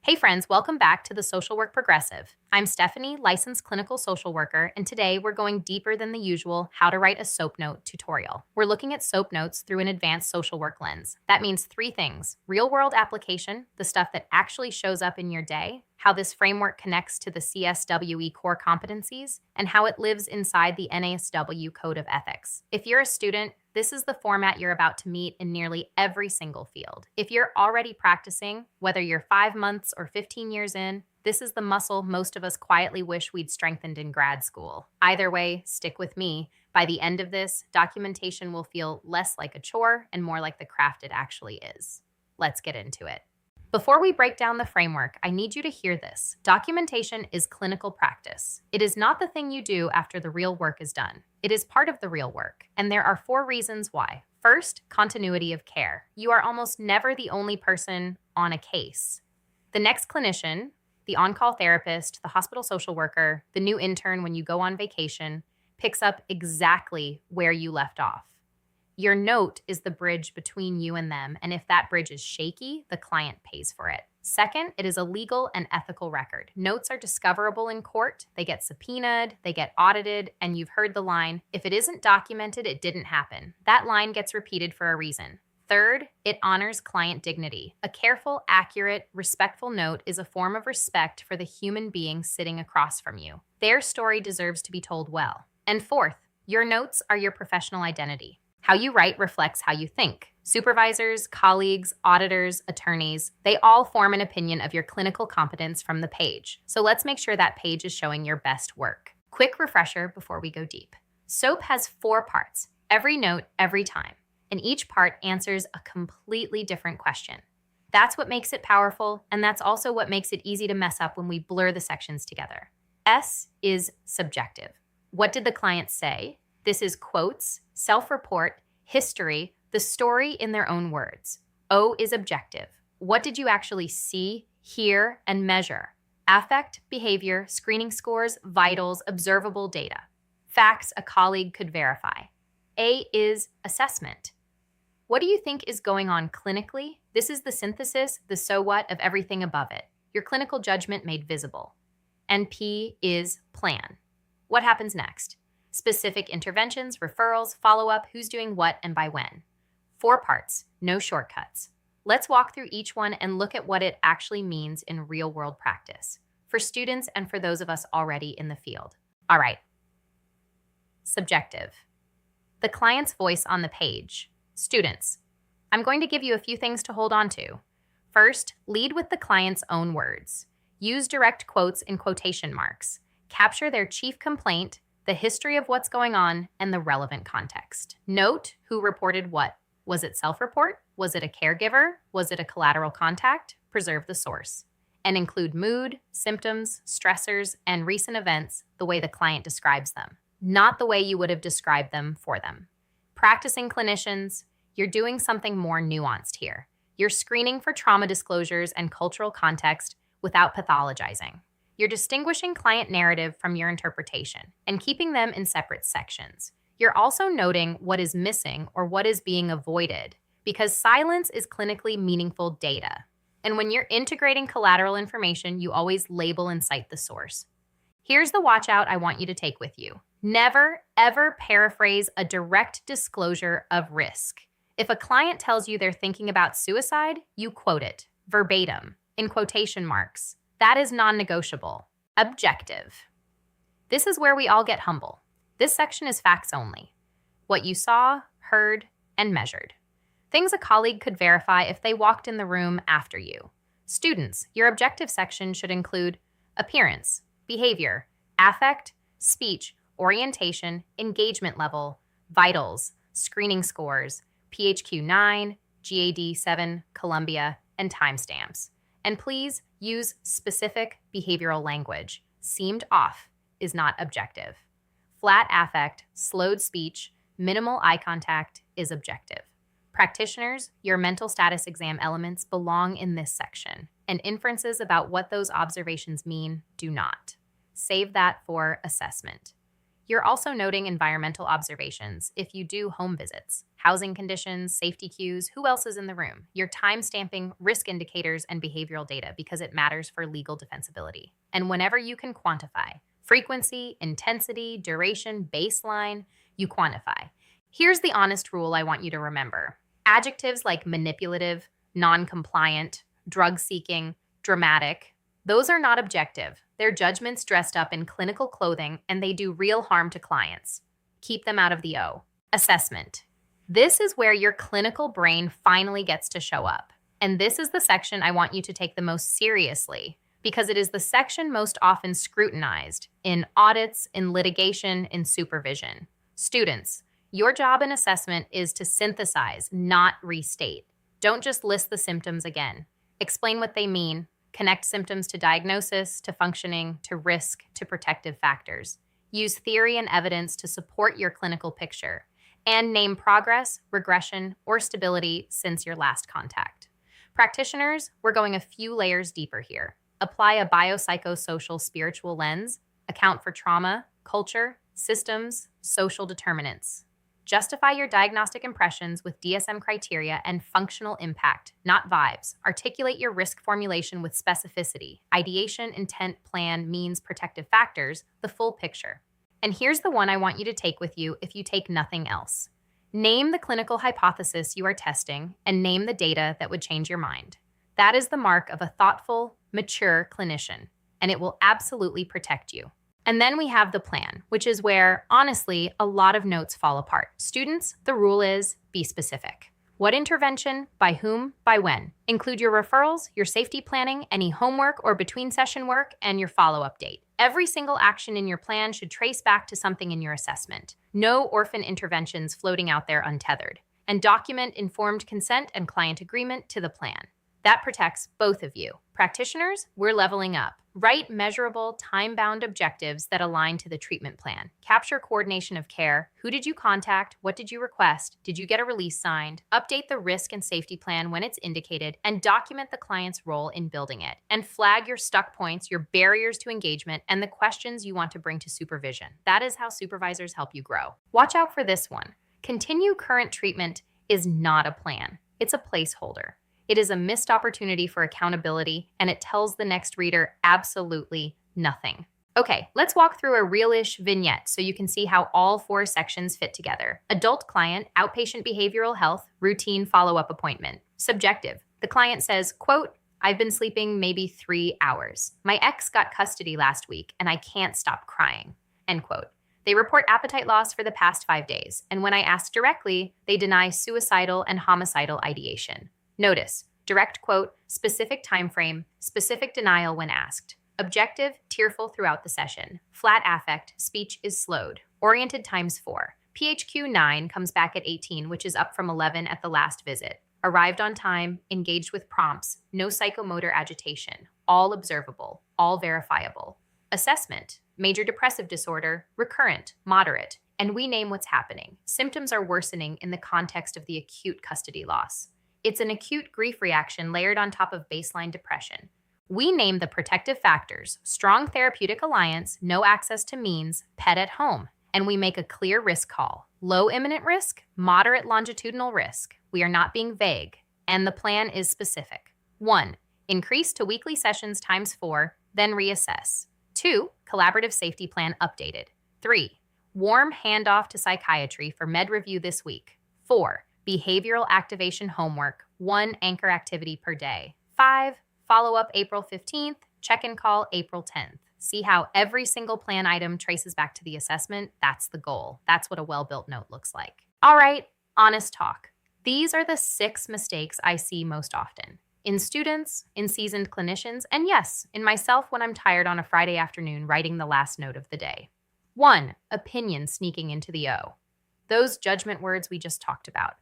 Hey friends, welcome back to the Social Work Progressive. I'm Stephanie, licensed clinical social worker, and today we're going deeper than the usual how to write a SOAP note tutorial. We're looking at SOAP notes through an advanced social work lens. That means three things: real-world application, the stuff that actually shows up in your day, how this framework connects to the CSWE Core Competencies, and how it lives inside the NASW Code of Ethics. If you're a student, this is the format you're about to meet in nearly every single field. If you're already practicing, whether you're 5 months or 15 years in, this is the muscle most of us quietly wish we'd strengthened in grad school. Either way, stick with me. By the end of this, documentation will feel less like a chore and more like the craft it actually is. Let's get into it. Before we break down the framework, I need you to hear this. Documentation is clinical practice. It is not the thing you do after the real work is done. It is part of the real work, and there are 4 reasons why. First, continuity of care. You are almost never the only person on a case. The next clinician, the on-call therapist, the hospital social worker, the new intern when you go on vacation, picks up exactly where you left off. Your note is the bridge between you and them, and if that bridge is shaky, the client pays for it. Second, it is a legal and ethical record. Notes are discoverable in court, they get subpoenaed, they get audited, and you've heard the line, if it isn't documented, it didn't happen. That line gets repeated for a reason. Third, it honors client dignity. A careful, accurate, respectful note is a form of respect for the human being sitting across from you. Their story deserves to be told well. And fourth, your notes are your professional identity. How you write reflects how you think. Supervisors, colleagues, auditors, attorneys, they all form an opinion of your clinical competence from the page. So let's make sure that page is showing your best work. Quick refresher before we go deep. SOAP has 4 parts, every note, every time, and each part answers a completely different question. That's what makes it powerful, and that's also what makes it easy to mess up when we blur the sections together. S is subjective. What did the client say? This is quotes, self-report, history, the story in their own words. O is objective. What did you actually see, hear, and measure? Affect, behavior, screening scores, vitals, observable data. Facts a colleague could verify. A is assessment. What do you think is going on clinically? This is the synthesis, the so what of everything above it. Your clinical judgment made visible. And P is plan. What happens next? Specific interventions, referrals, follow-up, who's doing what and by when. 4 parts, no shortcuts. Let's walk through each one and look at what it actually means in real-world practice for students and for those of us already in the field. All right. Subjective. The client's voice on the page. Students, I'm going to give you a few things to hold on to. First, lead with the client's own words. Use direct quotes in quotation marks. Capture their chief complaint, the history of what's going on, and the relevant context. Note who reported what. Was it self-report? Was it a caregiver? Was it a collateral contact? Preserve the source. And include mood, symptoms, stressors, and recent events the way the client describes them, not the way you would have described them for them. Practicing clinicians, you're doing something more nuanced here. You're screening for trauma disclosures and cultural context without pathologizing. You're distinguishing client narrative from your interpretation and keeping them in separate sections. You're also noting what is missing or what is being avoided, because silence is clinically meaningful data. And when you're integrating collateral information, you always label and cite the source. Here's the watch out I want you to take with you. Never, ever paraphrase a direct disclosure of risk. If a client tells you they're thinking about suicide, you quote it verbatim in quotation marks. That is non-negotiable. Objective. This is where we all get humble. This section is facts only. What you saw, heard, and measured. Things a colleague could verify if they walked in the room after you. Students, your objective section should include appearance, behavior, affect, speech, orientation, engagement level, vitals, screening scores, PHQ-9, GAD-7, Columbia, and timestamps. And please use specific behavioral language. Seemed off is not objective. Flat affect, slowed speech, minimal eye contact is objective. Practitioners, your mental status exam elements belong in this section, and inferences about what those observations mean do not. Save that for assessment. You're also noting environmental observations if you do home visits, housing conditions, safety cues, who else is in the room. You're time-stamping risk indicators and behavioral data because it matters for legal defensibility. And whenever you can quantify frequency, intensity, duration, baseline, you quantify. Here's the honest rule I want you to remember. Adjectives like manipulative, non-compliant, drug-seeking, dramatic, those are not objective. They're judgments dressed up in clinical clothing, and they do real harm to clients. Keep them out of the O. Assessment. This is where your clinical brain finally gets to show up. And this is the section I want you to take the most seriously, because it is the section most often scrutinized in audits, in litigation, in supervision. Students, your job in assessment is to synthesize, not restate. Don't just list the symptoms again. Explain what they mean. Connect symptoms to diagnosis, to functioning, to risk, to protective factors. Use theory and evidence to support your clinical picture. And name progress, regression, or stability since your last contact. Practitioners, we're going a few layers deeper here. Apply a biopsychosocial spiritual lens. Account for trauma, culture, systems, social determinants. Justify your diagnostic impressions with DSM criteria and functional impact, not vibes. Articulate your risk formulation with specificity, ideation, intent, plan, means, protective factors, the full picture. And here's the one I want you to take with you if you take nothing else. Name the clinical hypothesis you are testing and name the data that would change your mind. That is the mark of a thoughtful, mature clinician, and it will absolutely protect you. And then we have the plan, which is where, honestly, a lot of notes fall apart. Students, the rule is be specific. What intervention, by whom, by when? Include your referrals, your safety planning, any homework or between session work, and your follow-up date. Every single action in your plan should trace back to something in your assessment. No orphan interventions floating out there untethered. And document informed consent and client agreement to the plan. That protects both of you. Practitioners, we're leveling up. Write measurable, time-bound objectives that align to the treatment plan. Capture coordination of care. Who did you contact? What did you request? Did you get a release signed? Update the risk and safety plan when it's indicated, and document the client's role in building it. And flag your stuck points, your barriers to engagement, and the questions you want to bring to supervision. That is how supervisors help you grow. Watch out for this one. Continue current treatment is not a plan. It's a placeholder. It is a missed opportunity for accountability, and it tells the next reader absolutely nothing. Okay, let's walk through a real-ish vignette so you can see how all 4 sections fit together. Adult client, outpatient behavioral health, routine follow-up appointment. Subjective. The client says, quote, I've been sleeping maybe 3 hours. My ex got custody last week, and I can't stop crying. End quote. They report appetite loss for the past 5 days, and when I ask directly, they deny suicidal and homicidal ideation. Notice, direct quote, specific time frame, specific denial when asked. Objective, tearful throughout the session. Flat affect, speech is slowed. Oriented times 4. PHQ 9 comes back at 18, which is up from 11 at the last visit. Arrived on time, engaged with prompts, no psychomotor agitation. All observable, all verifiable. Assessment, major depressive disorder, recurrent, moderate, and we name what's happening. Symptoms are worsening in the context of the acute custody loss. It's an acute grief reaction layered on top of baseline depression. We name the protective factors, strong therapeutic alliance, no access to means, pet at home, and we make a clear risk call. Low imminent risk, moderate longitudinal risk. We are not being vague, and the plan is specific. 1. Increase to weekly sessions times 4, then reassess. 2. Collaborative safety plan updated. 3. Warm handoff to psychiatry for med review this week. 4. Behavioral activation homework, 1 anchor activity per day. 5, follow-up April 15th, check-in call April 10th. See how every single plan item traces back to the assessment? That's the goal. That's what a well-built note looks like. All right, honest talk. These are the 6 mistakes I see most often. In students, in seasoned clinicians, and yes, in myself when I'm tired on a Friday afternoon writing the last note of the day. 1, opinion sneaking into the O. Those judgment words we just talked about.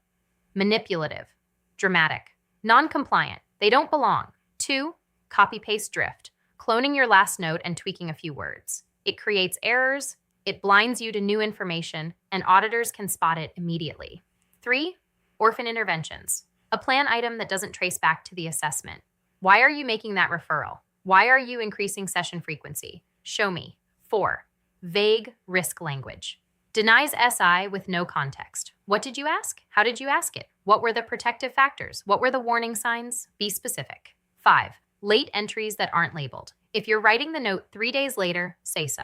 Manipulative, dramatic, non-compliant, they don't belong. 2, copy-paste drift, cloning your last note and tweaking a few words. It creates errors, it blinds you to new information, and auditors can spot it immediately. 3, orphan interventions, a plan item that doesn't trace back to the assessment. Why are you making that referral? Why are you increasing session frequency? Show me. 4, Vague risk language. Denies SI with no context. What did you ask? How did you ask it? What were the protective factors? What were the warning signs? Be specific. 5. Late entries that aren't labeled. If you're writing the note 3 days later, say so.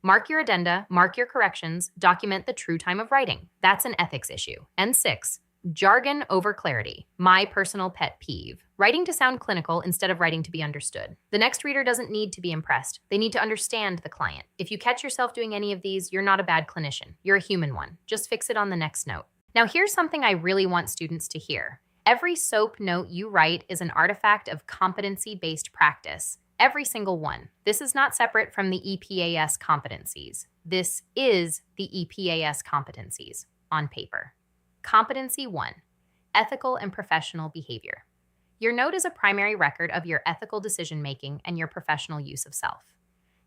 Mark your addenda, mark your corrections, document the true time of writing. That's an ethics issue. And 6. Jargon over clarity. My personal pet peeve. Writing to sound clinical instead of writing to be understood. The next reader doesn't need to be impressed. They need to understand the client. If you catch yourself doing any of these, you're not a bad clinician. You're a human one. Just fix it on the next note. Now, here's something I really want students to hear. Every SOAP note you write is an artifact of competency-based practice. Every single one. This is not separate from the EPAS competencies. This is the EPAS competencies on paper. Competency 1, ethical and professional behavior. Your note is a primary record of your ethical decision-making and your professional use of self.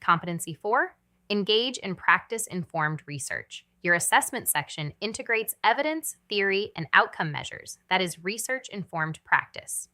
Competency 4, engage in practice-informed research. Your assessment section integrates evidence, theory, and outcome measures. That is research-informed practice.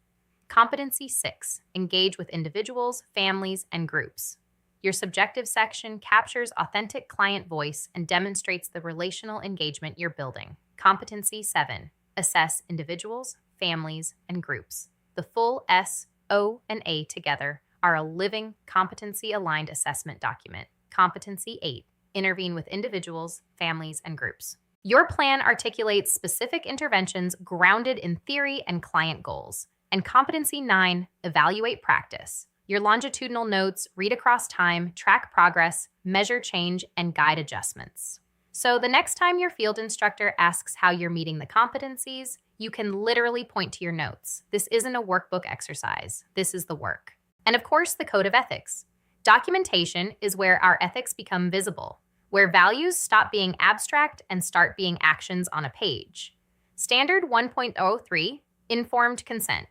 Competency 6, engage with individuals, families, and groups. Your subjective section captures authentic client voice and demonstrates the relational engagement you're building. Competency 7, assess individuals, families, and groups. The full S, O, and A together are a living, competency-aligned assessment document. Competency 8, intervene with individuals, families, and groups. Your plan articulates specific interventions grounded in theory and client goals. And Competency 9, evaluate practice. Your longitudinal notes read across time, track progress, measure change, and guide adjustments. So the next time your field instructor asks how you're meeting the competencies, you can literally point to your notes. This isn't a workbook exercise. This is the work. And of course, the Code of Ethics. Documentation is where our ethics become visible, where values stop being abstract and start being actions on a page. Standard 1.03, informed consent.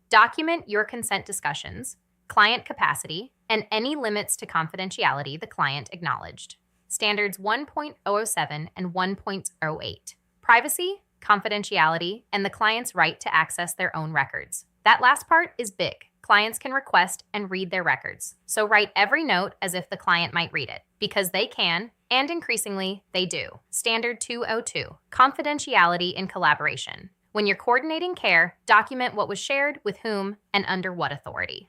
Document your consent discussions, client capacity, and any limits to confidentiality the client acknowledged. Standards 1.007 and 1.08. Privacy, confidentiality, and the client's right to access their own records. That last part is big. Clients can request and read their records. So write every note as if the client might read it, because they can, and increasingly, they do. Standard 202. Confidentiality in collaboration. When you're coordinating care, document what was shared with whom and under what authority.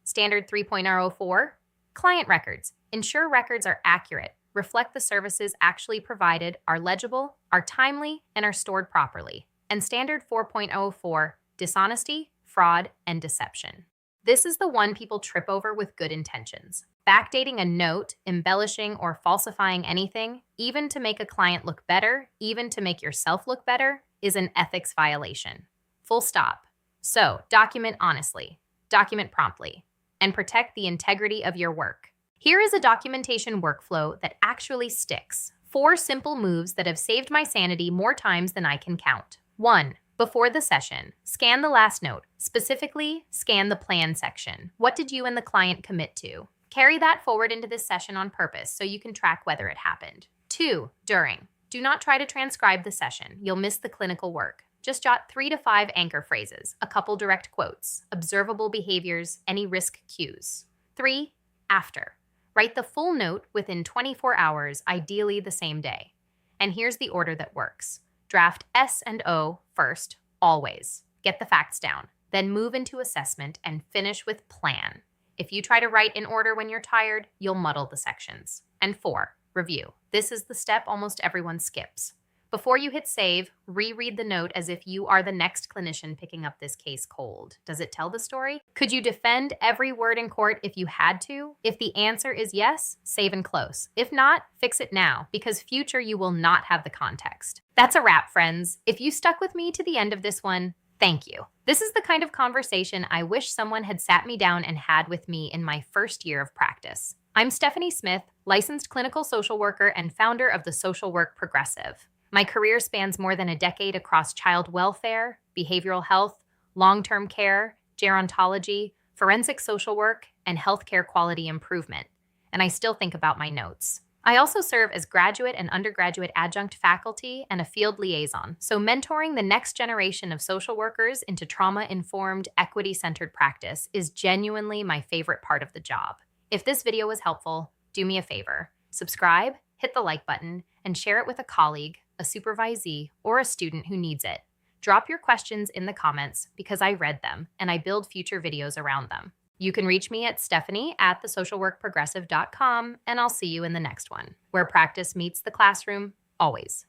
Standard 3.04, client records. Ensure records are accurate, reflect the services actually provided, are legible, are timely, and are stored properly. And Standard 4.04, dishonesty, fraud, and deception. This is the one people trip over with good intentions. Backdating a note, embellishing or falsifying anything, even to make a client look better, even to make yourself look better, is an ethics violation. Full stop. So, document honestly, document promptly, and protect the integrity of your work. Here is a documentation workflow that actually sticks. 4 simple moves that have saved my sanity more times than I can count. 1. Before the session, scan the last note. Specifically, scan the plan section. What did you and the client commit to? Carry that forward into this session on purpose so you can track whether it happened. 2. During. Do not try to transcribe the session. You'll miss the clinical work. Just jot 3 to 5 anchor phrases, a couple direct quotes, observable behaviors, any risk cues. 3. After. Write the full note within 24 hours, ideally the same day. And here's the order that works. Draft S and O first, always. Get the facts down. Then move into assessment and finish with plan. If you try to write in order when you're tired, you'll muddle the sections. And 4. Review. This is the step almost everyone skips. Before you hit save, reread the note as if you are the next clinician picking up this case cold. Does it tell the story? Could you defend every word in court if you had to? If the answer is yes, save and close. If not, fix it now, because future you will not have the context. That's a wrap, friends. If you stuck with me to the end of this one, thank you. This is the kind of conversation I wish someone had sat me down and had with me in my first year of practice. I'm Stephanie Smith, licensed clinical social worker and founder of the Social Work Progressive. My career spans more than a decade across child welfare, behavioral health, long-term care, gerontology, forensic social work, and healthcare quality improvement. And I still think about my notes. I also serve as graduate and undergraduate adjunct faculty and a field liaison, so mentoring the next generation of social workers into trauma-informed, equity-centered practice is genuinely my favorite part of the job. If this video was helpful, do me a favor. Subscribe, hit the like button, and share it with a colleague, a supervisee, or a student who needs it. Drop your questions in the comments because I read them and I build future videos around them. You can reach me at Stephanie@thesocialworkprogressive.com, and I'll see you in the next one, where practice meets the classroom, always.